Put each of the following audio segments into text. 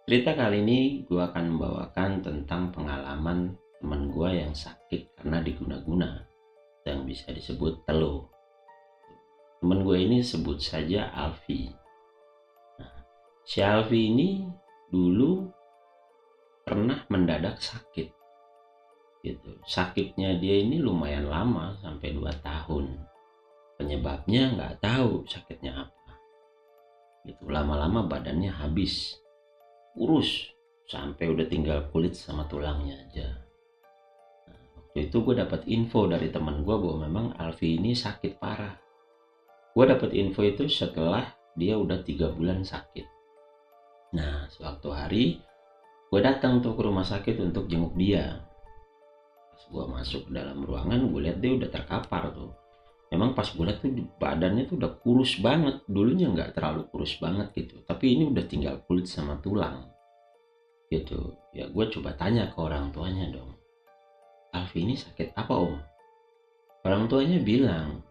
Cerita kali ini gue akan membawakan tentang pengalaman teman gue yang sakit karena diguna-guna, yang bisa disebut telo. Teman gue ini sebut saja Alfi. Nah, si Alfi ini dulu pernah mendadak sakit gitu. Sakitnya dia ini lumayan lama, sampai 2 tahun. Penyebabnya nggak tahu sakitnya apa. Gitu, lama-lama badannya habis, kurus, sampai udah tinggal kulit sama tulangnya aja. Waktu itu gue dapat info dari teman gue bahwa memang Alfi ini sakit parah. Gue dapat info itu setelah dia udah 3 bulan sakit. Nah, suatu hari gue datang tuh ke rumah sakit untuk jenguk dia. Pas gue masuk ke dalam ruangan, gue lihat dia udah terkapar tuh. Memang pas gue lihat tuh badannya tuh udah kurus banget. Dulunya nggak terlalu kurus banget gitu, tapi ini udah tinggal kulit sama tulang gitu. Ya gue coba tanya ke orang tuanya dong, Alfi ini sakit apa om? Orang tuanya bilang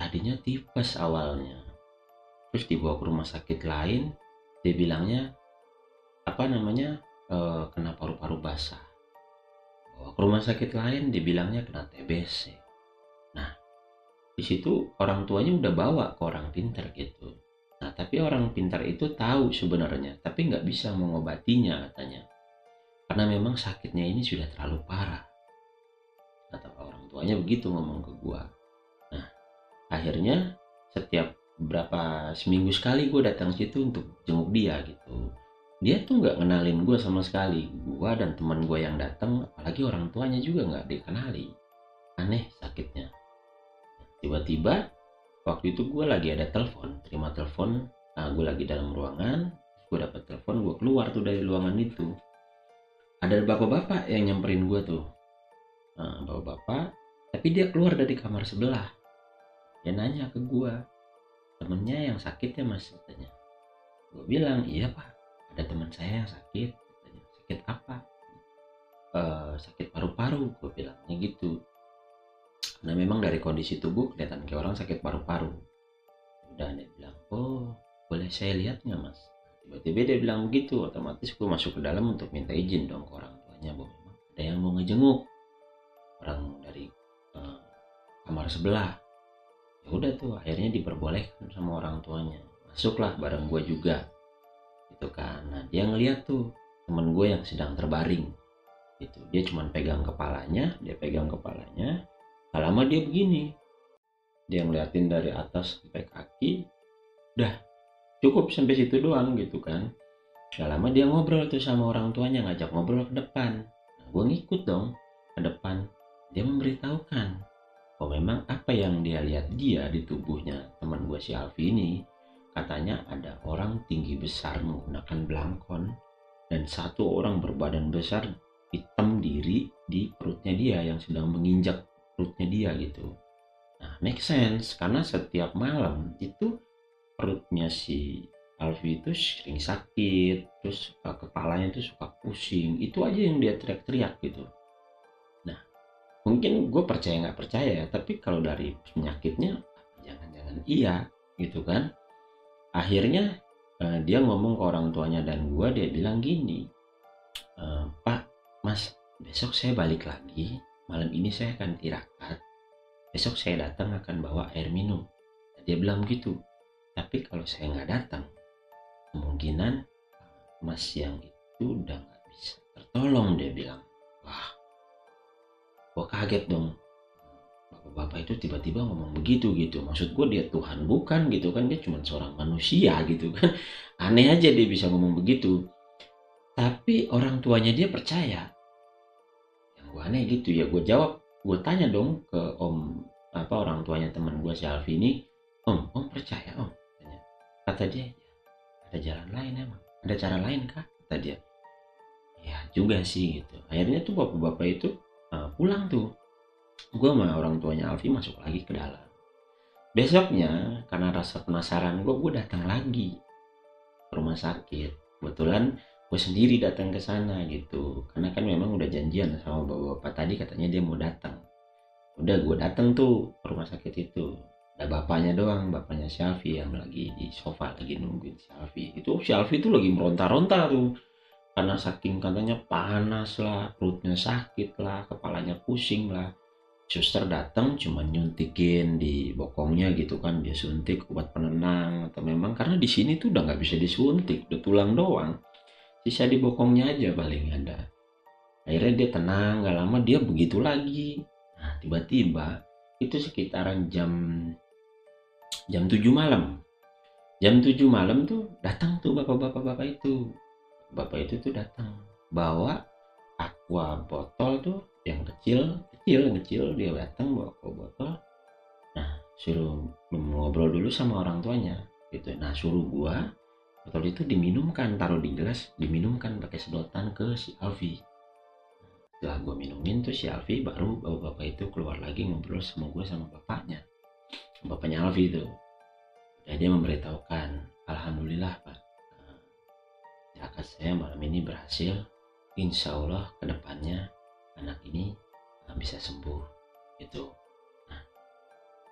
tadinya tipes awalnya, terus dibawa ke rumah sakit lain, dia bilangnya kena paru-paru basah. Bawa ke rumah sakit lain, dibilangnya kena TBC. Nah, di situ orang tuanya udah bawa ke orang pintar gitu. Nah, tapi orang pintar itu tahu sebenarnya, tapi nggak bisa mengobatinya katanya, karena memang sakitnya ini sudah terlalu parah. Kata orang tuanya begitu ngomong ke gua. Nah, akhirnya setiap seminggu sekali gue datang situ untuk jenguk dia gitu. Dia tuh nggak kenalin gue sama sekali. Gue dan teman gue yang datang, apalagi orang tuanya juga nggak dikenali. Aneh sakitnya. Tiba-tiba waktu itu gue lagi ada telepon, terima telepon. Nah, gue lagi dalam ruangan, gue dapat telepon, gue keluar tuh dari ruangan itu. Ada bapak-bapak yang nyamperin gue tuh. Nah, bapak-bapak, tapi dia keluar dari kamar sebelah. Dia nanya ke gue, temennya yang sakit ya mas, katanya. Gue bilang iya pak, ada teman saya yang sakit, katanya. Sakit apa? Sakit paru-paru, gue bilangnya gitu. Karena memang dari kondisi tubuh kelihatan kayak orang sakit paru-paru. Udah, dia bilang, oh boleh saya lihat nggak mas? Tiba-tiba dia bilang begitu, otomatis gue masuk ke dalam untuk minta izin dong ke orang tuanya bahwa memang ada yang mau ngejenguk orang dari uh, kamar sebelah. Ya udah tuh, akhirnya diperbolehkan sama orang tuanya, masuklah bareng gue juga gitu kan. Nah, dia ngeliat tuh temen gue yang sedang terbaring gitu. Dia cuman pegang kepalanya, gak lama dia begini, dia ngeliatin dari atas sampai kaki, udah cukup sampai situ doang gitu kan. Gak lama dia ngobrol tuh sama orang tuanya, ngajak ngobrol ke depan. Nah, gue ngikut dong ke depan. Dia memberitahukan bahwa memang apa yang dia lihat dia di tubuhnya teman gue si Alfi ini, katanya ada orang tinggi besar menggunakan belangkon, dan satu orang berbadan besar hitam diri di perutnya dia yang sedang menginjak perutnya dia gitu. Nah, make sense karena setiap malam itu perutnya si Alfi itu sering sakit, terus kepalanya itu suka pusing. Itu aja yang dia teriak-teriak gitu. Nah, mungkin gue percaya nggak percaya ya, tapi kalau dari penyakitnya jangan-jangan iya gitu kan. Akhirnya dia ngomong ke orang tuanya dan gue, dia bilang gini, Pak, Mas, besok saya balik lagi, malam ini saya akan tirakat, besok saya datang akan bawa air minum. Dia bilang gitu. Tapi kalau saya nggak datang, kemungkinan Mas yang itu udah nggak bisa tertolong, dia bilang. Wah, gua kaget dong. Bapak-bapak itu tiba-tiba ngomong begitu gitu. Maksud gue dia Tuhan bukan gitu kan, dia cuma seorang manusia gitu kan. Aneh aja dia bisa ngomong begitu. Tapi orang tuanya dia percaya. Yang gue aneh gitu ya, gue jawab, gue tanya dong ke orang tuanya teman gue si Alfi ini, om percaya om? Kata dia, ada jalan lain emang, ada cara lain kah? Kata dia, ya juga sih gitu. Akhirnya tuh bapak-bapak itu pulang tuh. Gue sama orang tuanya Alfi masuk lagi ke dalam. Besoknya karena rasa penasaran gue datang lagi ke rumah sakit. Kebetulan gue sendiri datang ke sana gitu, karena kan memang udah janjian sama bapak-bapak tadi, katanya dia mau datang. Udah, gue datang tuh ke rumah sakit itu. Ada bapaknya doang, bapaknya si Alfi yang lagi di sofa lagi nungguin si Alfi. Itu si Alfi tuh lagi meronta-ronta tuh. karena saking katanya panas lah, perutnya sakit lah, kepalanya pusing lah. Suster datang cuma nyuntikin di bokongnya gitu kan, dia suntik obat penenang atau memang karena di sini tuh udah nggak bisa disuntik, udah tulang doang, sisa di bokongnya aja paling ada. Akhirnya dia tenang, nggak lama dia begitu lagi. Nah tiba-tiba itu sekitaran jam jam 7 malam. Jam 7 malam tuh datang tuh bapak-bapak itu. Bapak itu tuh datang bawa aqua botol tuh yang kecil dia datang bawa aqua botol. Nah, suruh ngobrol dulu sama orang tuanya gitu. Nah, suruh gua botol itu diminumkan, taruh di gelas, diminumkan pakai sedotan ke si Alfi. Setelah gua minumin tuh si Alfi baru bapak itu keluar lagi ngobrol sama gua sama bapaknya Alfi itu. Dan dia memberitahukan, alhamdulillah Pak, zakat saya malam ini berhasil. Insya Allah kedepannya anak ini bisa sembuh gitu. Nah,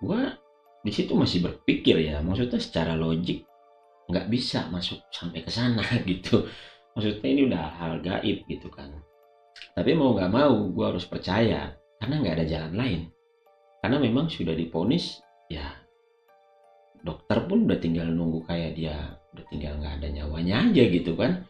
gua di situ masih berpikir ya, maksudnya secara logik nggak bisa masuk sampai ke sana gitu. Maksudnya ini udah hal gaib gitu kan. Tapi mau nggak mau gue harus percaya karena nggak ada jalan lain. Karena memang sudah diponis ya, dokter pun udah tinggal nunggu kayak dia udah tinggal nggak ada nyawanya aja gitu kan.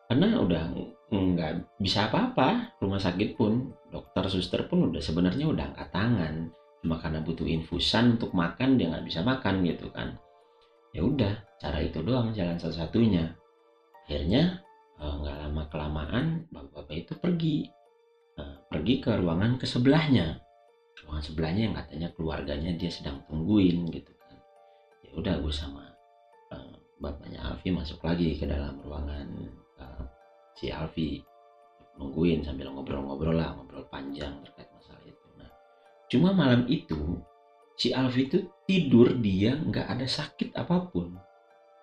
Karena udah nggak bisa apa-apa, rumah sakit pun, dokter suster pun udah sebenarnya udah angkat tangan, cuma karena butuh infusan untuk makan dia nggak bisa makan gitu kan. Ya udah, cara itu doang jalan satu-satunya. Akhirnya nggak lama kelamaan bapak-bapak itu pergi ke ruangan ke sebelahnya, ruangan sebelahnya yang katanya keluarganya dia sedang tungguin gitu kan. Ya udah gue sama bapaknya Alfi masuk lagi ke dalam ruangan si Alfi, nungguin sambil ngobrol-ngobrol lah, ngobrol panjang terkait masalah itu. Nah, cuma malam itu si Alfi itu tidur, dia nggak ada sakit apapun,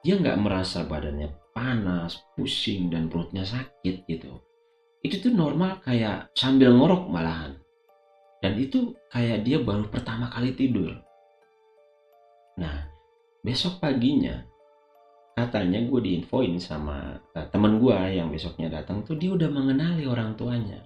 dia nggak merasa badannya panas, pusing dan perutnya sakit gitu. Itu tuh normal kayak sambil ngorok malahan, dan itu kayak dia baru pertama kali tidur. Nah besok paginya katanya gue diinfoin sama temen gue yang besoknya datang tuh dia udah mengenali orang tuanya,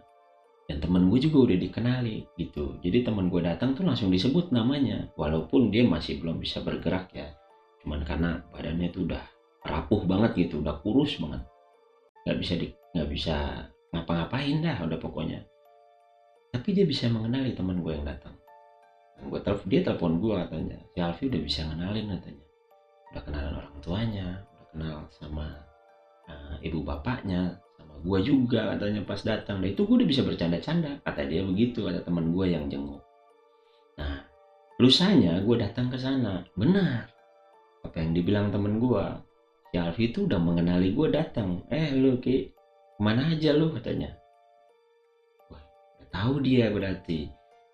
dan temen gue juga udah dikenali gitu. Jadi temen gue datang tuh langsung disebut namanya, walaupun dia masih belum bisa bergerak ya, cuman karena badannya tuh udah rapuh banget gitu, udah kurus banget, nggak bisa ngapa-ngapain dah udah pokoknya. Tapi dia bisa mengenali teman gue yang datang. Dan dia telepon gue katanya, si Alfi udah bisa ngenalin katanya, udah kenalan orang tuanya, udah kenal sama ibu bapaknya, sama gue juga katanya pas datang. Dan itu gue udah bisa bercanda-canda, kata dia begitu, ada teman gue yang jenguk. Nah lusanya gue datang ke sana, benar apa yang dibilang temen gue, si Alfi itu udah mengenali gue datang. Lu Ki, kemana aja lu katanya. Wah, udah tahu dia berarti.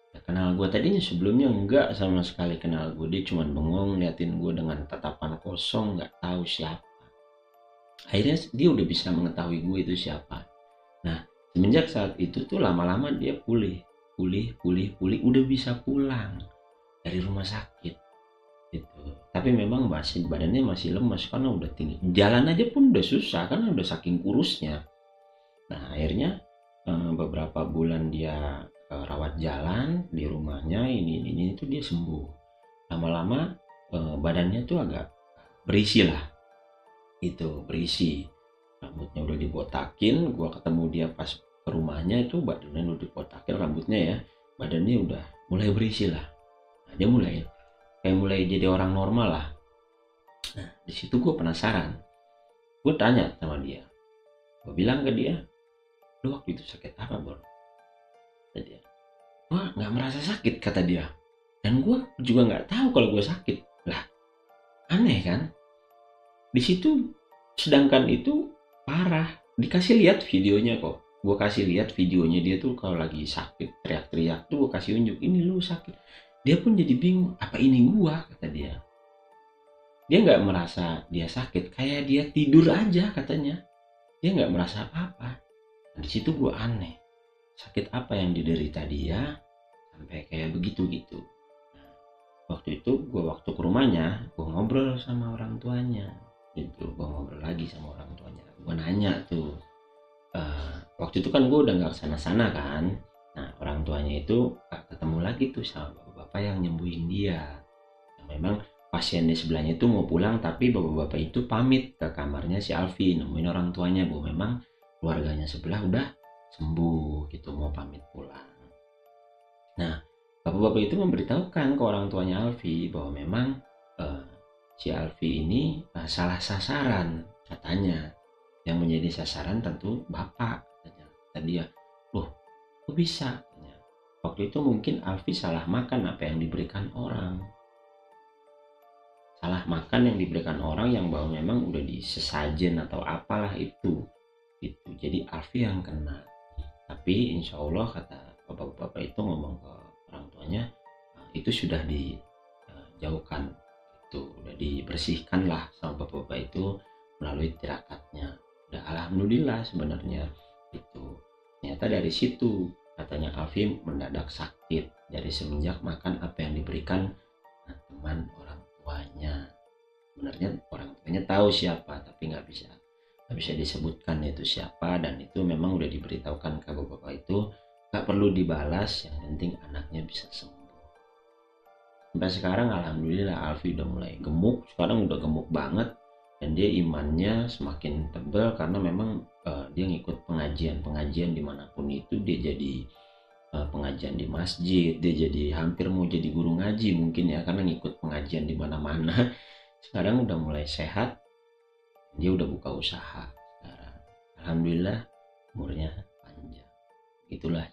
Ya, kenal gue tadinya sebelumnya enggak sama sekali kenal gue, dia cuma bengong liatin gue dengan tatapan kosong, nggak tahu siapa. Akhirnya dia udah bisa mengetahui gue itu siapa. Nah semenjak saat itu tuh lama-lama dia pulih, udah bisa pulang dari rumah sakit gitu. Tapi memang badannya masih lemas karena udah tinggi, jalan aja pun udah susah karena udah saking kurusnya. Nah akhirnya beberapa bulan dia rawat jalan di rumahnya, ini itu dia sembuh. Lama-lama badannya tuh agak berisi lah, itu berisi, rambutnya udah dibotakin. Gua ketemu dia pas ke rumahnya itu badannya udah dibotakin rambutnya ya, badannya udah mulai berisi lah. Nah, dia mulai jadi orang normal lah. Nah di situ gue penasaran, gue tanya sama dia, gue bilang ke dia, lu waktu itu sakit apa Bor? Kata dia, gue nggak merasa sakit kata dia, dan gue juga nggak tahu kalau gue sakit lah. Aneh kan? Di situ sedangkan itu parah, dikasih lihat videonya kok, gue kasih lihat videonya dia tuh kalau lagi sakit teriak-teriak tuh gue kasih unjuk, ini lu sakit. Dia pun jadi bingung, apa ini gue, kata dia. Dia nggak merasa dia sakit, kayak dia tidur aja katanya, dia nggak merasa apa-apa. Nah, di situ gue aneh, sakit apa yang diderita dia sampai kayak begitu gitu. Nah, waktu itu waktu ke rumahnya gue ngobrol sama orang tuanya gitu, gue ngobrol lagi sama orang tuanya, gue nanya tuh, waktu itu kan gue udah nggak kesana-sana kan. Nah orang tuanya itu ketemu lagi tuh sama bapak-bapak yang nyembuhin dia. Yang memang pasien di sebelahnya itu mau pulang, tapi bapak-bapak itu pamit ke kamarnya si Alfi nemuin orang tuanya bahwa memang keluarganya sebelah udah sembuh gitu, mau pamit pulang. Nah bapak-bapak itu memberitahukan ke orang tuanya Alfi bahwa memang eh, si Alfi ini salah sasaran katanya. Yang menjadi sasaran tentu bapak katanya. Tadi ya, loh kok bisa? Waktu itu mungkin Alfi salah makan apa yang diberikan orang. Salah makan yang diberikan orang yang bahwa memang udah disesajen atau apalah itu. Gitu. Jadi Alfi yang kena. Tapi insya Allah kata bapak-bapak itu ngomong ke orang tuanya, itu sudah dijauhkan. Itu udah dibersihkan lah sama bapak-bapak itu melalui tirakatnya. Udah alhamdulillah sebenarnya itu. Ternyata dari situ katanya Alfi mendadak sakit dari semenjak makan apa yang diberikan teman orang tuanya. Sebenarnya orang tuanya tahu siapa tapi nggak bisa disebutkan itu siapa, dan itu memang udah diberitahukan ke bapak itu nggak perlu dibalas, yang penting anaknya bisa sembuh. Sampai sekarang alhamdulillah Alfi udah mulai gemuk, sekarang udah gemuk banget, dan dia imannya semakin tebal karena memang dia ngikut pengajian dimanapun itu. Dia jadi pengajian di masjid, dia jadi hampir mau jadi guru ngaji mungkin ya, karena ngikut pengajian di mana-mana. Sekarang udah mulai sehat, dia udah buka usaha sekarang, alhamdulillah umurnya panjang. Itulah